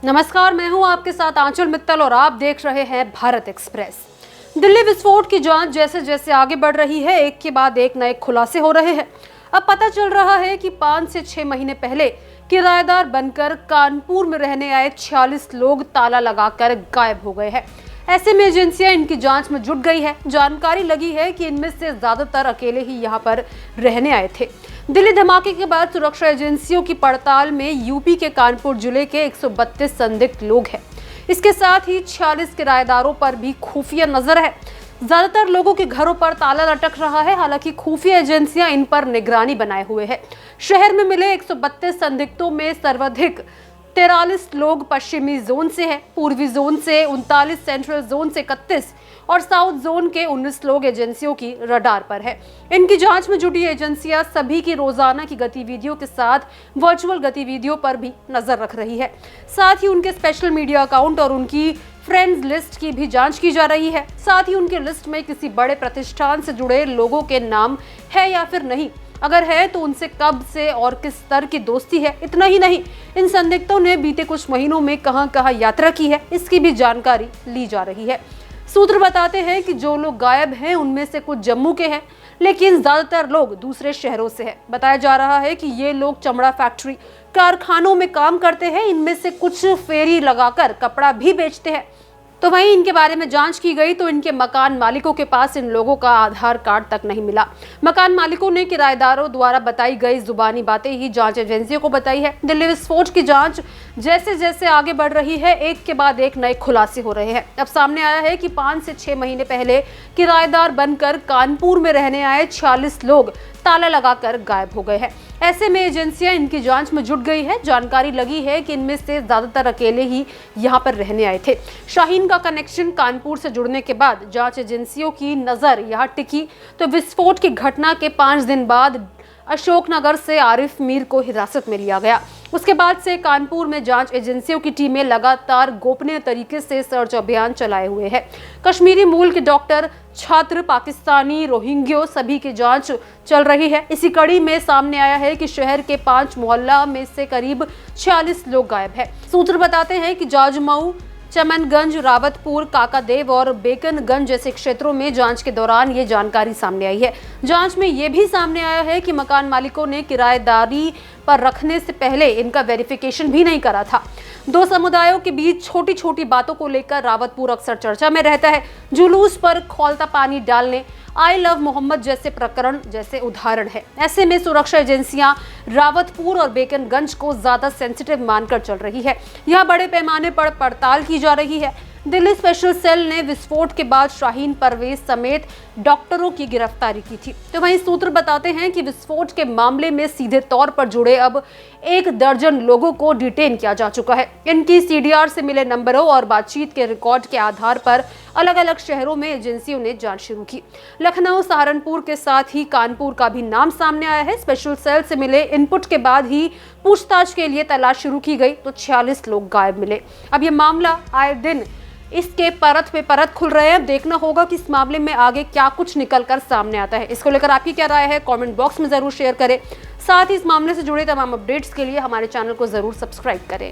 नमस्कार, मैं हूं आपके साथ आंचल मित्तल और आप देख रहे हैं भारत एक्सप्रेस। दिल्ली विस्फोट की जांच जैसे जैसे आगे बढ़ रही है, एक के बाद एक नए खुलासे हो रहे हैं। अब पता चल रहा है कि 5 से 6 महीने पहले किराएदार बनकर कानपुर में रहने आए 46 लोग ताला लगाकर गायब हो गए हैं। ऐसे में एजेंसियां इनकी जांच में जुट गई है। जानकारी लगी है कि इनमें से ज्यादातर अकेले ही यहां पर रहने आए थे। दिल्ली धमाके के बाद सुरक्षा एजेंसियों की पड़ताल में यूपी के कानपुर जिले के 132 संदिग्ध लोग हैं। इसके साथ ही 46 किराएदारों पर भी खुफिया नजर है। ज्यादातर लोगों के घरों पर ताला लटक रहा है। हालांकि खुफिया एजेंसियां इन पर निगरानी बनाए हुए हैं। शहर में मिले 132 संदिग्धों में सर्वाधिक 43 लोग पश्चिमी जोन से हैं, पूर्वी जोन से 39, सेंट्रल जोन से 31 और साउथ जोन के 19 लोग एजेंसियों की रडार पर है। इनकी जांच में जुटी एजेंसियां सभी की रोजाना की गतिविधियों के साथ वर्चुअल गतिविधियों पर भी नजर रख रही है। साथ ही उनके स्पेशल मीडिया अकाउंट और उनकी फ्रेंड्स लिस्ट की भी जांच की जा रही है। साथ ही उनके लिस्ट में किसी बड़े प्रतिष्ठान से जुड़े लोगों के नाम है या फिर नहीं, अगर है तो उनसे कब से और किस स्तर की दोस्ती है। इतना ही नहीं, इन संदिग्धों ने बीते कुछ महीनों में कहां-कहां यात्रा की है, इसकी भी जानकारी ली जा रही है। सूत्र बताते हैं कि जो लोग गायब हैं उनमें से कुछ जम्मू के हैं, लेकिन ज्यादातर लोग दूसरे शहरों से हैं। बताया जा रहा है कि ये लोग चमड़ा फैक्ट्री, कारखानों में काम करते हैं। इनमें से कुछ फेरी लगाकर कपड़ा भी बेचते हैं। तो वहीं इनके बारे में जांच की गई तो इनके मकान मालिकों के पास इन लोगों का आधार कार्ड तक नहीं मिला। मकान मालिकों ने किराएदारों द्वारा बताई गई जुबानी बातें ही जांच एजेंसियों को बताई है। दिल्ली विस्फोट की जांच जैसे जैसे आगे बढ़ रही है, एक के बाद एक नए खुलासे हो रहे हैं। अब सामने आया है कि 5 से 6 महीने पहले किराएदार बनकर कानपुर में रहने आए 46 लोग ताला लगाकर गायब हो गए हैं। ऐसे में एजेंसियां इनकी जांच में जुट गई है। जानकारी लगी है कि इनमें से ज्यादातर अकेले ही यहां पर रहने आए थे। शाहीन का कनेक्शन कानपुर से जुड़ने के बाद जांच एजेंसियों की नजर यहां टिकी तो विस्फोट की घटना के 5 दिन बाद अशोकनगर से आरिफ मीर को हिरासत में लिया गया। उसके बाद से कानपुर में जांच एजेंसियों की टीमें लगातार गोपनीय तरीके से सर्च अभियान चलाए हुए हैं। कश्मीरी मूल के डॉक्टर, छात्र, पाकिस्तानी, रोहिंग्यो सभी की जांच चल रही है। इसी कड़ी में सामने आया है कि शहर के 5 मोहल्ला में से करीब 46 लोग गायब है। सूत्र बताते हैं कि जाजमऊ, चमनगंज, रावतपुर, काकादेव और बेकनगंज जैसे क्षेत्रों में जांच के दौरान ये जानकारी सामने आई है। जांच में ये भी सामने आया है कि मकान मालिकों ने किराएदारी पर रखने से पहले इनका वेरिफिकेशन भी नहीं करा था। दो समुदायों के बीच छोटी छोटी बातों को लेकर रावतपुर अक्सर चर्चा में रहता है। जुलूस पर खौलता पानी डालने, आई लव मोहम्मद जैसे प्रकरण जैसे उदाहरण है। ऐसे में सुरक्षा एजेंसियां रावतपुर और बेकनगंज को ज्यादा सेंसिटिव मानकर चल रही है। यह बड़े पैमाने पर पड़ताल की जा रही है। दिल्ली स्पेशल सेल ने विस्फोट के बाद शाहीन परवेज समेत डॉक्टरों की गिरफ्तारी की थी। तो वहीं सूत्र बताते हैं कि विस्फोट के मामले में सीधे तौर पर जुड़े अब 1 दर्जन लोगों को डिटेन किया जा चुका है। इनकी सीडीआर से मिले नंबरों और बातचीत के रिकॉर्ड के आधार पर अलग अलग शहरों में एजेंसियों ने जांच शुरू की। लखनऊ, सहारनपुर के साथ ही कानपुर का भी नाम सामने आया है। स्पेशल सेल से मिले इनपुट के बाद ही पूछताछ के लिए तलाश शुरू की गई तो 46 लोग गायब मिले। अब ये मामला आए दिन इसके परत पे परत खुल रहे हैं। देखना होगा कि इस मामले में आगे क्या कुछ निकलकर सामने आता है। इसको लेकर आपकी क्या राय है, कमेंट बॉक्स में जरूर शेयर करें। साथ ही इस मामले से जुड़े तमाम अपडेट्स के लिए हमारे चैनल को जरूर सब्सक्राइब करें।